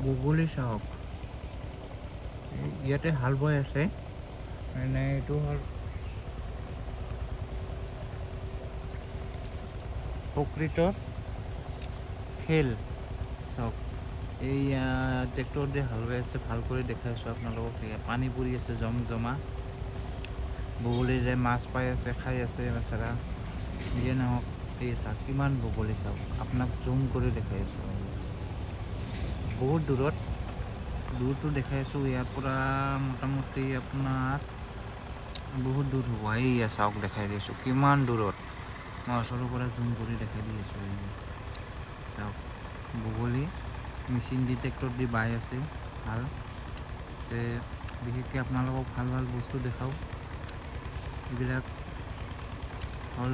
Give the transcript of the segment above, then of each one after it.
বগলী চাওক, ইয়াতে হাল বৈ আছে। মানে এইটো হ'ল প্ৰকৃতৰ খেল। চাওক, এই ট্ৰেক্টৰ দি হাল বাই আছে, ভাল কৰি দেখাইছোঁ আপোনালোকক। পানী পৰি আছে জমা। বগলীৰে মাছ পাই আছে, খাই আছে বেচেৰা। যিয়ে নহওক, এই চাওক কিমান বগলী চাওক, আপোনাক জুম কৰি দেখাই আছোঁ। বহুত দূৰটো দেখাই আছোঁ। ইয়াৰ পৰা মোটামুটি আপোনাৰ বহুত দূৰ হ'ব। এইয়া চাওক, দেখাই দিছোঁ কিমান দূৰত। মই ওচৰৰ পৰা জুম কৰি দেখাই দি আছোঁ। চাওক, বগলী মেচিন দি ট্ৰেক্টৰ দি বাই আছে হাল। বিশেষকৈ আপোনালোকক ভাল বস্তু দেখাওঁ। এইবিলাক হ'ল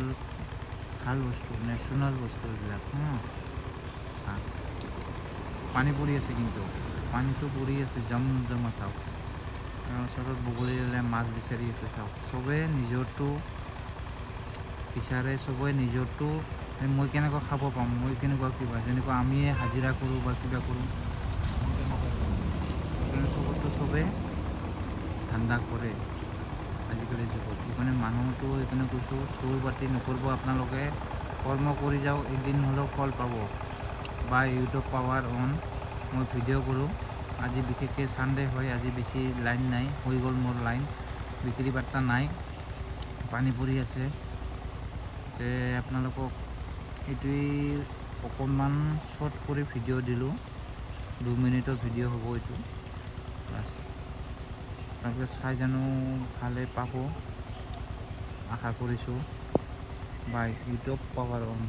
ভাল বস্তু, নেশ্যনেল বস্তু এইবিলাক। পানী পৰি আছে, কিন্তু পানীটো পৰি আছে জমা। চাওক, ওচৰত বগলীৰে মাছ বিচাৰি আছে। চাওক, চবেই নিজৰটো বিচাৰে, চবেই নিজৰটো। মই কেনেকুৱা খাব পাম, মই কেনেকুৱা কিবা, যেনেকুৱা আমি হাজিৰা কৰোঁ বা কিবা কৰোঁ, চবতো চবেই ধান্দা কৰে আজিকালিৰ যুগত। সেইকাৰণে মানুহটো সেইকাৰণে কৈছোঁ, চোৰ বাতি নকৰিব আপোনালোকে। কৰ্ম কৰি যাওক, এদিন হ'লেও ফল পাব। বা ইউটিউব পাৱাৰ অন, মই ভিডিঅ' কৰোঁ। আজি বিশেষকৈ ছানডে হয়, আজি বেছি লাইন নাই, হৈ গ'ল মোৰ লাইন। বিক্ৰী বাৰ্তা নাই, পানী পৰি আছে। আপোনালোকক এইটোৱেই অকণমান শ্বৰ্ট কৰি ভিডিঅ' দিলোঁ। 2 মিনিটৰ ভিডিঅ' হ'ব এইটো। বাছ, আপোনালোকে চাই জানো ভালে পাব আশা কৰিছোঁ। বাই, ইউটিউব পাৱাৰ অন।